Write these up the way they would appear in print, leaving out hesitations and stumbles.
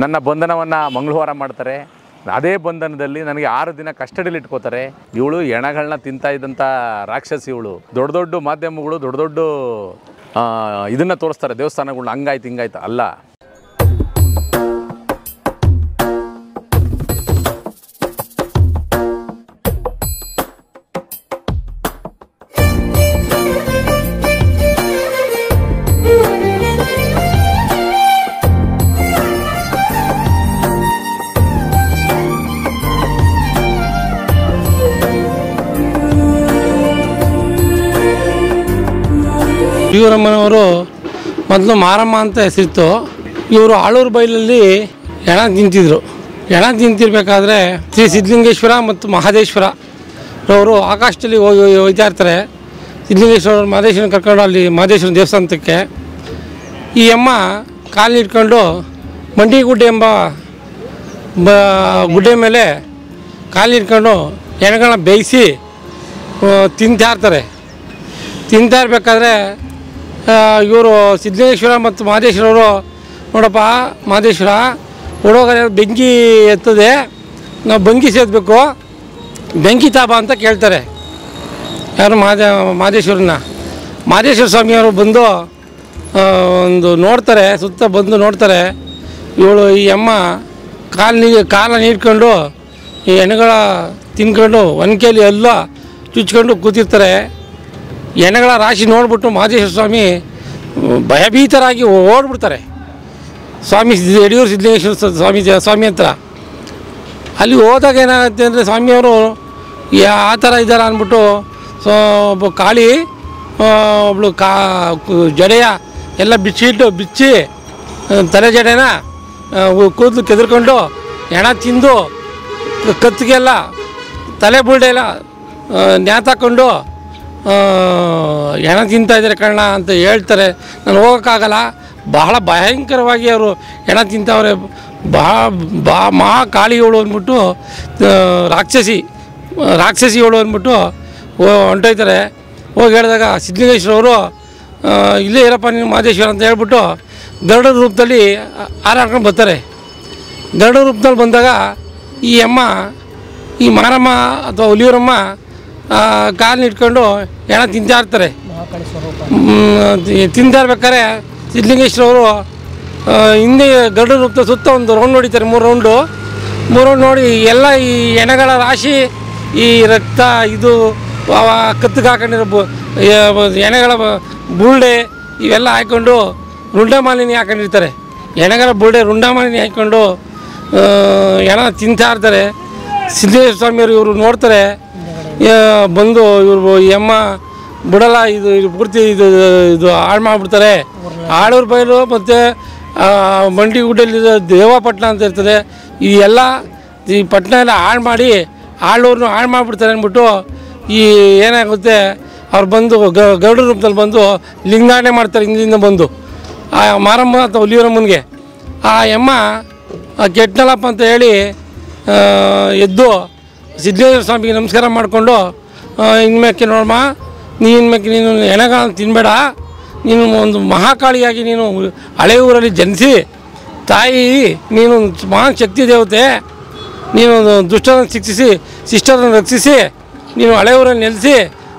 ನನ್ನ ಬಂಧನವನ್ನು ಮಂಗಳವಾರ ಮಾಡ್ತಾರೆ. ಅದೇ ಬಂಧನದಲ್ಲಿ ನನಗೆ 6 ದಿನ ಕಸ್ಟಡಿಯಲ್ಲಿ ಇಟ್ಕೋತಾರೆ. ಇವಳು ಹೆಣಗಳನ್ನ ತಿಂತಾ ಇದ್ದಂಥ ರಾಕ್ಷಸಿ ಇವಳು. ದೊಡ್ಡ ದೊಡ್ಡ ಮಾಧ್ಯಮಗಳು ದೊಡ್ಡ ದೊಡ್ಡ ಇದನ್ನು ತೋರಿಸ್ತಾರೆ, ದೇವಸ್ಥಾನಗಳನ್ನ ಹಂಗಾಯ್ತು ಹಿಂಗಾಯ್ತು. ಅಲ್ಲ, ಹುಲಿಯೂರಮ್ಮನವರು ಮೊದಲು ಮಾರಮ್ಮ ಅಂತ ಹೆಸರಿತ್ತು. ಇವರು ಆಳೂರು ಬೈಲಲ್ಲಿ ಹೆಣ ತಿಂತಿದ್ರು. ಹೆಣ ತಿಂತಿರ್ಬೇಕಾದ್ರೆ ಶ್ರೀ ಸಿದ್ಧಲಿಂಗೇಶ್ವರ ಮತ್ತು ಮಹದೇಶ್ವರ ಅವರು ಆಕಾಶದಲ್ಲಿ ಹೋಗ್ತಾ ಇರ್ತಾರೆ. ಸಿದ್ಧಲಿಂಗೇಶ್ವರ ಮಹದೇಶ್ವರನ ಕರ್ಕೊಂಡು ಅಲ್ಲಿ ಮಹದೇಶ್ವರನ ದೇವಸ್ಥಾನಕ್ಕೆ ಈ ಅಮ್ಮ ಕಾಲು ಇಟ್ಕೊಂಡು ಮಂಡಿಗುಡ್ಡೆ ಎಂಬ ಗುಡ್ಡೆ ಮೇಲೆ ಕಾಲು ಇಟ್ಕೊಂಡು ಹೆಣಗಳನ್ನ ಬೇಯಿಸಿ ತಿಂತಾ ಇರಬೇಕಾದ್ರೆ ಇವರು ಸಿದ್ಧಲಿಂಗೇಶ್ವರ ಮತ್ತು ಮಹದೇಶ್ವರವರು, ನೋಡಪ್ಪ ಮಹದೇಶ್ವರ ಹುಡುಗರ ಬೆಂಕಿ ಎತ್ತದೆ, ನಾವು ಬೆಂಕಿ ಸೇದಬೇಕು, ಬೆಂಕಿ ತಾಪ ಅಂತ ಕೇಳ್ತಾರೆ. ಯಾರು ಮಹದೇಶ್ವರನ ಸ್ವಾಮಿಯವರು ಬಂದು ಒಂದು ನೋಡ್ತಾರೆ, ಸುತ್ತ ಬಂದು ನೋಡ್ತಾರೆ. ಇವಳು ಈ ಅಮ್ಮ ಕಾಲ ನೀಡ್ಕೊಂಡು ಈ ಹೆಣಗಳ ತಿನ್ಕೊಂಡು ಒನಕೆಯಲ್ಲಿ ಎಲ್ಲ ಚುಚ್ಕೊಂಡು ಕೂತಿರ್ತಾರೆ. ಹೆಣಗಳ ರಾಶಿ ನೋಡಿಬಿಟ್ಟು ಮಹದೇಶ್ವರ ಸ್ವಾಮಿ ಭಯಭೀತರಾಗಿ ಓಡ್ಬಿಡ್ತಾರೆ. ಯಡಿಯೂರು ಸಿದ್ಧಲಿಂಗೇಶ್ವರ ಸ್ವಾಮಿ ಹತ್ರ. ಅಲ್ಲಿ ಹೋದಾಗ ಏನಾಗುತ್ತೆ ಅಂದರೆ ಸ್ವಾಮಿಯವರು ಆ ಥರ ಇದ್ದಾರೆ ಅಂದ್ಬಿಟ್ಟು ಒಬ್ಬ ಕಾಳಿ ಒಬ್ಬಳು ಜಡೆಯ ಎಲ್ಲ ಬಿಚ್ಚಿ ತಲೆ ಜಡೆನ ಕೂದಲು ಕೆದರ್ಕೊಂಡು ಹೆಣ ತಿಂದು ಕತ್ತಿಗೆಲ್ಲ ತಲೆ ಬುಲ್ಡೆ ಎಲ್ಲ ನ್ಯಾತಾಕೊಂಡು ಹೆಣ ತಿಂತಾಯಿದ್ದಾರೆ ಕಣ್ಣ ಅಂತ ಹೇಳ್ತಾರೆ. ನಾನು ಹೋಗೋಕ್ಕಾಗಲ್ಲ, ಬಹಳ ಭಯಂಕರವಾಗಿ ಅವರು ಹೆಣ ತಿಂತವ್ರೆ, ಮಹಾ ಕಾಳಿಗಳು ಅಂದ್ಬಿಟ್ಟು ರಾಕ್ಷಸಿಗಳು ಅಂದ್ಬಿಟ್ಟು ಹೊಂಟೋಯ್ತಾರೆ. ಹೋಗಿ ಹೇಳಿದಾಗ ಸಿದ್ಧಲಿಂಗೇಶ್ವರವರು ಇಲ್ಲೇ ಇರಪ್ಪ ನೀನು ಮಹದೇಶ್ವರ ಅಂತ ಹೇಳ್ಬಿಟ್ಟು ಗರುಡ ರೂಪದಲ್ಲಿ ಹಾರಾಡ್ಕೊಂಡು ಬರ್ತಾರೆ. ಗರುಡ ರೂಪದಲ್ಲಿ ಬಂದಾಗ ಈ ಅಮ್ಮ, ಈ ಮಾರಮ್ಮ ಅಥವಾ ಹುಲಿಯೂರಮ್ಮ ಕಾಲು ಇಟ್ಕೊಂಡು ಹೆಣ ತಿಂತಾ ಇರ್ತಾರೆ. ತಿಂತಾ ಇರ್ಬೇಕಾದ್ರೆ ಸಿದ್ಧಲಿಂಗೇಶ್ವರವರು ಹಿಂದೆ ಗರುಡ ರೂಪದ ಸುತ್ತ ಒಂದು ರೌಂಡ್ ಹೊಡಿತಾರೆ, 3 ರೌಂಡ್ ನೋಡಿ ಎಲ್ಲ ಈ ಹೆಣಗಳ ರಾಶಿ, ಈ ರಕ್ತ, ಇದು ಕತ್ತಿಗೆ ಹಾಕೊಂಡಿರೋ ಹೆಣಗಳ ಬುಲ್ಡೆ ಇವೆಲ್ಲ ಹಾಕ್ಕೊಂಡು ರುಂಡಮಾಲಿನಿ ಹಾಕೊಂಡಿರ್ತಾರೆ. ಹೆಣಗಳ ಬುಲ್ಡೆ ರುಂಡಮಾಲಿನಿ ಹಾಕ್ಕೊಂಡು ಹೆಣ ತಿಂತಾ ಇರ್ತಾರೆ. ಸಿದ್ಧೇಶ್ವರ ಸ್ವಾಮಿಯವರು ಇವರು ನೋಡ್ತಾರೆ, ಬಂದು ಇವರು ಈ ಅಮ್ಮ ಬಿಡಲ್ಲ, ಇದು ಪೂರ್ತಿ ಇದು ಹಾಳು ಮಾಡಿಬಿಡ್ತಾರೆ. ಆಳೂರು ಬೈಲು ಮತ್ತು ಮಂಡಿಗುಡ್ಡಲ್ಲಿ ದೇವಪಟ್ಟಣ ಅಂತ ಇರ್ತದೆ, ಈ ಎಲ್ಲ ಈ ಪಟ್ಟಣ ಎಲ್ಲ ಹಾಳು ಮಾಡಿ ಆಳೂರನ್ನು ಹಾಳು ಮಾಡಿಬಿಡ್ತಾರೆ ಅಂದ್ಬಿಟ್ಟು ಈ ಏನಾಗುತ್ತೆ, ಅವ್ರು ಬಂದು ಗರುಡ ರೂಪದಲ್ಲಿ ಬಂದು ಲಿಂಗಾಣೆ ಮಾಡ್ತಾರೆ. ಹಿಂದಿಂದ ಬಂದು ಆ ಮಾರಮ್ಮ ಅಥವಾ ಹುಲಿಯೂರಮ್ಮನಿಗೆ ಆ ಅಮ್ಮ ಕೆಟ್ಟನಲ್ಲಪ್ಪ ಅಂತ ಹೇಳಿ ಎದ್ದು ಸಿದ್ಧೇಶ್ವರ ಸ್ವಾಮಿಗೆ ನಮಸ್ಕಾರ ಮಾಡಿಕೊಂಡು, ಇನ್ಮೇಲೆ ನೋಡಮ್ಮ, ನೀನು ಹೆಣಗಳನ್ನು ತಿನ್ನಬೇಡ, ನೀನು ಒಂದು ಮಹಾಕಾಳಿಯಾಗಿ ನೀನು ಹಳೆ ಊರಲ್ಲಿ ಜನಿಸಿ ತಾಯಿ, ನೀನು ಮಹಾನ್ ಶಕ್ತಿ ದೇವತೆ, ನೀನು ದುಷ್ಟರನ್ನು ಶಿಕ್ಷಿಸಿ ಶಿಷ್ಟರನ್ನು ರಕ್ಷಿಸಿ ನೀನು ಹಳೆ ಊರಲ್ಲಿ ನೆಲೆಸಿ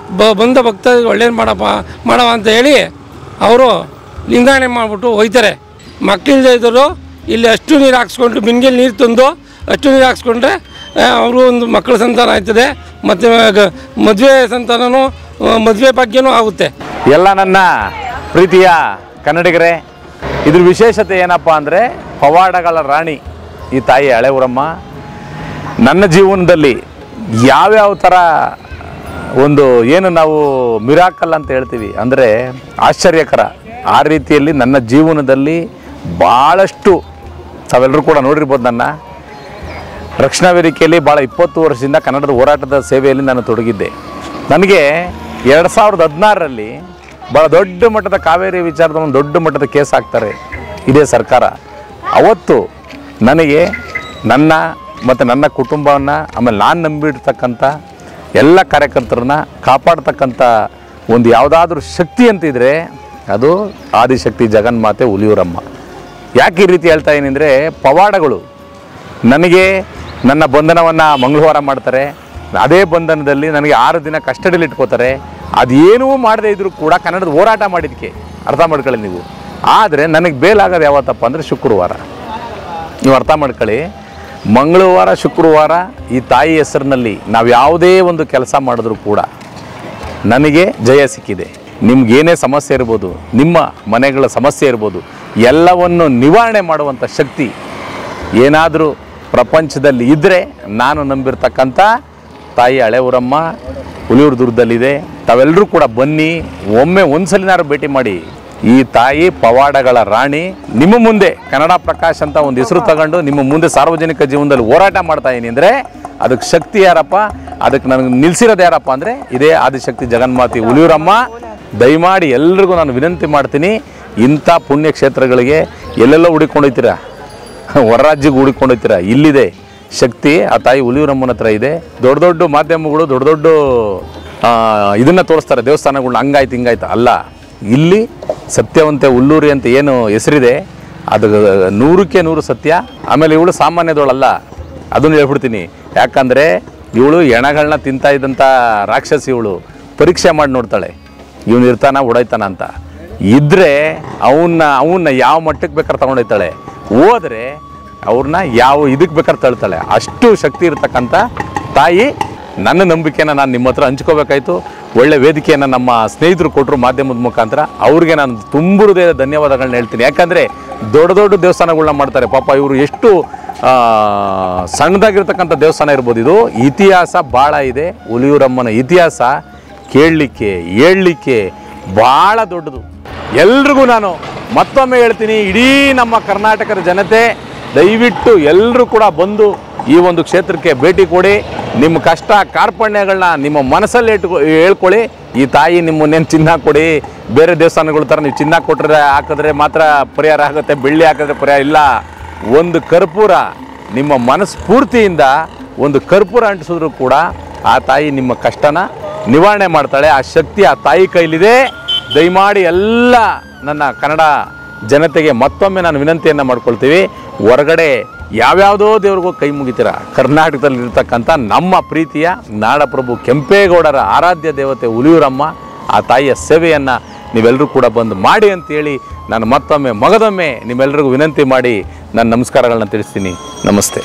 ಬಂದ ಭಕ್ತರಿಗೆ ಒಳ್ಳೇದು ಮಾಡವ ಅಂತ ಹೇಳಿ ಅವರು ಲಿಂಗಾಣೆ ಮಾಡಿಬಿಟ್ಟು ಹೋಯ್ತಾರೆ. ಮಕ್ಕಳಿಂದ ಇದ್ದರು ಇಲ್ಲಿ ಅಷ್ಟು ನೀರು ಹಾಕ್ಸ್ಕೊಂಡು ಬಿನ್ಗೆಲ್ಲಿ ನೀರು ತಂದು ಅಷ್ಟು ನೀರು ಹಾಕ್ಸ್ಕೊಂಡ್ರೆ ಅವರು ಒಂದು ಮಕ್ಕಳ ಸಂತಾನ ಆಯ್ತದೆ, ಮತ್ತು ಮದುವೆ ಸಂತಾನನೂ ಮದುವೆ ಭಾಗ್ಯನೂ ಆಗುತ್ತೆ. ಎಲ್ಲ ನನ್ನ ಪ್ರೀತಿಯ ಕನ್ನಡಿಗರೇ, ಇದ್ರ ವಿಶೇಷತೆ ಏನಪ್ಪ ಅಂದರೆ ಪವಾಡಗಳ ರಾಣಿ ಈ ತಾಯಿ ಹಳೆ ಊರಮ್ಮ. ನನ್ನ ಜೀವನದಲ್ಲಿ ಯಾವ್ಯಾವ ಥರ ಒಂದು ಏನು ನಾವು ಮಿರಾಕಲ್ ಅಂತ ಹೇಳ್ತೀವಿ ಅಂದರೆ ಆಶ್ಚರ್ಯಕರ, ಆ ರೀತಿಯಲ್ಲಿ ನನ್ನ ಜೀವನದಲ್ಲಿ ಭಾಳಷ್ಟು ತಾವೆಲ್ಲರೂ ಕೂಡ ನೋಡಿರ್ಬೋದು. ನನ್ನ ರಕ್ಷಣಾ ವೇದಿಕೆಯಲ್ಲಿ ಭಾಳ 20 ವರ್ಷದಿಂದ ಕನ್ನಡದ ಹೋರಾಟದ ಸೇವೆಯಲ್ಲಿ ನಾನು ತೊಡಗಿದ್ದೆ. ನನಗೆ 2016ರಲ್ಲಿ ಭಾಳ ದೊಡ್ಡ ಮಟ್ಟದ ಕಾವೇರಿ ವಿಚಾರದ ಒಂದು ದೊಡ್ಡ ಮಟ್ಟದ ಕೇಸ್ ಹಾಕ್ತಾರೆ ಇದೇ ಸರ್ಕಾರ. ಅವತ್ತು ನನಗೆ ಮತ್ತು ನನ್ನ ಕುಟುಂಬವನ್ನು, ಆಮೇಲೆ ನಾನು ನಂಬಿರ್ತಕ್ಕಂಥ ಎಲ್ಲ ಕಾರ್ಯಕರ್ತರನ್ನ ಕಾಪಾಡ್ತಕ್ಕಂಥ ಒಂದು ಯಾವುದಾದ್ರೂ ಶಕ್ತಿ ಅಂತಿದ್ರೆ ಅದು ಆದಿಶಕ್ತಿ ಜಗನ್ಮಾತೆ ಹುಲಿಯೂರಮ್ಮ. ಯಾಕೆ ಈ ರೀತಿ ಹೇಳ್ತಾ ಇದ್ದೀನಿ ಅಂದರೆ, ಪವಾಡಗಳು ನನಗೆ ನನ್ನ ಬಂಧನವನ್ನು ಮಂಗಳವಾರ ಮಾಡ್ತಾರೆ, ಅದೇ ಬಂಧನದಲ್ಲಿ ನನಗೆ 6 ದಿನ ಕಸ್ಟಡಿಯಲ್ಲಿ ಇಟ್ಕೋತಾರೆ. ಅದೇನೂ ಮಾಡದೇ ಇದ್ದರೂ ಕೂಡ ಕನ್ನಡದ ಹೋರಾಟ ಮಾಡಿದ್ದಕ್ಕೆ ಅರ್ಥ ಮಾಡ್ಕೊಳ್ಳಿ ನೀವು. ಆದರೆ ನನಗೆ ಬೇಲಾಗೋದು ಯಾವತ್ತಪ್ಪ ಅಂದರೆ ಶುಕ್ರವಾರ. ನೀವು ಅರ್ಥ ಮಾಡ್ಕೊಳ್ಳಿ, ಮಂಗಳವಾರ ಶುಕ್ರವಾರ ಈ ತಾಯಿ ಹೆಸರಿನಲ್ಲಿ ನಾವು ಯಾವುದೇ ಒಂದು ಕೆಲಸ ಮಾಡಿದ್ರೂ ಕೂಡ ನನಗೆ ಜಯ ಸಿಕ್ಕಿದೆ. ನಿಮ್ಗೇನೇ ಸಮಸ್ಯೆ ಇರ್ಬೋದು, ನಿಮ್ಮ ಮನೆಗಳ ಸಮಸ್ಯೆ ಇರ್ಬೋದು, ಎಲ್ಲವನ್ನು ನಿವಾರಣೆ ಮಾಡುವಂಥ ಶಕ್ತಿ ಏನಾದರೂ ಪ್ರಪಂಚದಲ್ಲಿ ಇದ್ದರೆ ನಾನು ನಂಬಿರ್ತಕ್ಕಂಥ ತಾಯಿ ಹಳೆ ಊರಮ್ಮ ಹುಲಿಯೂರು ದುರ್ಗದಲ್ಲಿದೆ. ತಾವೆಲ್ಲರೂ ಕೂಡ ಬನ್ನಿ, ಒಮ್ಮೆ ಒಂದ್ಸಲಿನಾರು ಭೇಟಿ ಮಾಡಿ. ಈ ತಾಯಿ ಪವಾಡಗಳ ರಾಣಿ ನಿಮ್ಮ ಮುಂದೆ ಕನ್ನಡ ಪ್ರಕಾಶ್ ಅಂತ ಒಂದು ಹೆಸರು ತಗೊಂಡು ನಿಮ್ಮ ಮುಂದೆ ಸಾರ್ವಜನಿಕ ಜೀವನದಲ್ಲಿ ಹೋರಾಟ ಮಾಡ್ತಾ ಇದ್ದೀನಿ ಅಂದರೆ ಅದಕ್ಕೆ ಶಕ್ತಿ ಯಾರಪ್ಪ, ಅದಕ್ಕೆ ನನಗೆ ನಿಲ್ಲಿಸಿರೋದು ಯಾರಪ್ಪ ಅಂದರೆ ಇದೇ ಆದಿಶಕ್ತಿ ಜಗನ್ಮಾತೆ ಹುಲಿಯೂರಮ್ಮ. ದಯಮಾಡಿ ಎಲ್ರಿಗೂ ನಾನು ವಿನಂತಿ ಮಾಡ್ತೀನಿ, ಇಂಥ ಪುಣ್ಯಕ್ಷೇತ್ರಗಳಿಗೆ ಎಲ್ಲೆಲ್ಲೋ ಹುಡುಕೊಂಡೋಗ್ತೀರಾ, ಹೊರ ರಾಜ್ಯಕ್ಕೆ ಹುಡುಕೊಂಡೋಗ್ತೀರಾ, ಇಲ್ಲಿದೆ ಶಕ್ತಿ. ಆ ತಾಯಿ ಹುಲಿಯೂರಮ್ಮನ ಹತ್ರ ಇದೆ. ದೊಡ್ಡ ದೊಡ್ಡ ಮಾಧ್ಯಮಗಳು ದೊಡ್ಡ ದೊಡ್ಡ ಇದನ್ನು ತೋರಿಸ್ತಾರೆ, ದೇವಸ್ಥಾನಗಳನ್ನ ಹಂಗಾಯ್ತು ಹಿಂಗಾಯ್ತು. ಅಲ್ಲ, ಇಲ್ಲಿ ಸತ್ಯವಂತೆ ಹುಲ್ಲೂರಿ ಅಂತ ಏನು ಹೆಸರಿದೆ ಅದು 100ಕ್ಕೆ 100 ಸತ್ಯ. ಆಮೇಲೆ ಇವಳು ಸಾಮಾನ್ಯದವಳಲ್ಲ, ಅದನ್ನು ಹೇಳ್ಬಿಡ್ತೀನಿ. ಯಾಕಂದರೆ ಇವಳು ಹೆಣಗಳನ್ನ ತಿಂತಾ ಇದ್ದಂಥ ರಾಕ್ಷಸಿ. ಇವಳು ಪರೀಕ್ಷೆ ಮಾಡಿ ನೋಡ್ತಾಳೆ, ಇವನು ಇರ್ತಾನ ಓಡಾಯ್ತಾನ ಅಂತ. ಇದ್ದರೆ ಅವನ್ನ ಯಾವ ಮಟ್ಟಕ್ಕೆ ಬೇಕಾದ್ರೆ ತೊಗೊಂಡೋಗ್ತಾಳೆ, ಹೋದರೆ ಅವ್ರನ್ನ ಯಾವ ಇದಕ್ಕೆ ಬೇಕಾದ್ರೆ ತಳ್ತಾಳೆ. ಅಷ್ಟು ಶಕ್ತಿ ಇರ್ತಕ್ಕಂಥ ತಾಯಿ. ನನ್ನ ನಂಬಿಕೆನ ನಾನು ನಿಮ್ಮ ಹತ್ರ ಹಂಚ್ಕೋಬೇಕಾಯ್ತು. ಒಳ್ಳೆ ವೇದಿಕೆಯನ್ನು ನಮ್ಮ ಸ್ನೇಹಿತರು ಕೊಟ್ಟರು ಮಾಧ್ಯಮದ ಮುಖಾಂತರ. ಅವ್ರಿಗೆ ನಾನು ತುಂಬ ಹೃದಯದ ಧನ್ಯವಾದಗಳನ್ನ ಹೇಳ್ತೀನಿ. ಯಾಕಂದರೆ ದೊಡ್ಡ ದೊಡ್ಡ ದೇವಸ್ಥಾನಗಳನ್ನ ಮಾಡ್ತಾರೆ ಪಾಪ. ಇವರು ಎಷ್ಟು ಸಣ್ಣದಾಗಿರ್ತಕ್ಕಂಥ ದೇವಸ್ಥಾನ ಇರ್ಬೋದು. ಇದು ಇತಿಹಾಸ ಭಾಳ ಇದೆ. ಹುಲಿಯೂರಮ್ಮನ ಇತಿಹಾಸ ಕೇಳಲಿಕ್ಕೆ ಹೇಳಲಿಕ್ಕೆ ಭಾಳ ದೊಡ್ಡದು. ಎಲ್ರಿಗೂ ನಾನು ಮತ್ತೊಮ್ಮೆ ಹೇಳ್ತೀನಿ, ಇಡೀ ನಮ್ಮ ಕರ್ನಾಟಕದ ಜನತೆ ದಯವಿಟ್ಟು ಎಲ್ಲರೂ ಕೂಡ ಬಂದು ಈ ಒಂದು ಕ್ಷೇತ್ರಕ್ಕೆ ಭೇಟಿ ಕೊಡಿ. ನಿಮ್ಮ ಕಷ್ಟ ಕಾರ್ಪಣ್ಯಗಳನ್ನ ನಿಮ್ಮ ಮನಸ್ಸಲ್ಲಿ ಹೇಳ್ಕೊಳ್ಳಿ. ಈ ತಾಯಿ ನಿಮ್ಮನ್ನೇನು ಚಿನ್ನ ಕೊಡಿ, ಬೇರೆ ದೇವಸ್ಥಾನಗಳ ಥರ ನೀವು ಚಿನ್ನ ಕೊಟ್ಟರೆ ಹಾಕಿದ್ರೆ ಮಾತ್ರ ಪರಿಹಾರ ಆಗುತ್ತೆ, ಬೆಳ್ಳಿ ಹಾಕಿದ್ರೆ ಪರಿಹಾರ ಇಲ್ಲ. ಒಂದು ಕರ್ಪೂರ ನಿಮ್ಮ ಮನಸ್ಫೂರ್ತಿಯಿಂದ ಒಂದು ಕರ್ಪೂರ ಅಂಟಿಸಿದ್ರು ಕೂಡ ಆ ತಾಯಿ ನಿಮ್ಮ ಕಷ್ಟನ ನಿವಾರಣೆ ಮಾಡ್ತಾಳೆ. ಆ ಶಕ್ತಿ ಆ ತಾಯಿ ಕೈಲಿದೆ. ದಯಮಾಡಿ ಎಲ್ಲ ನನ್ನ ಕನ್ನಡ ಜನತೆಗೆ ಮತ್ತೊಮ್ಮೆ ನಾನು ವಿನಂತಿಯನ್ನು ಮಾಡ್ಕೊಳ್ತೀವಿ. ಹೊರಗಡೆ ಯಾವ್ಯಾವುದೋ ದೇವ್ರಿಗೂ ಕೈ ಮುಗಿತೀರ, ಕರ್ನಾಟಕದಲ್ಲಿರ್ತಕ್ಕಂಥ ನಮ್ಮ ಪ್ರೀತಿಯ ನಾಡಪ್ರಭು ಕೆಂಪೇಗೌಡರ ಆರಾಧ್ಯ ದೇವತೆ ಹುಲಿಯೂರಮ್ಮ, ಆ ತಾಯಿಯ ಸೇವೆಯನ್ನು ನೀವೆಲ್ಲರೂ ಕೂಡ ಬಂದು ಮಾಡಿ ಅಂತೇಳಿ ನಾನು ಮತ್ತೊಮ್ಮೆ ಮಗದೊಮ್ಮೆ ನಿಮ್ಮೆಲ್ಲರಿಗೂ ವಿನಂತಿ ಮಾಡಿ ನನ್ನ ನಮಸ್ಕಾರಗಳನ್ನ ತಿಳಿಸ್ತೀನಿ. ನಮಸ್ತೆ.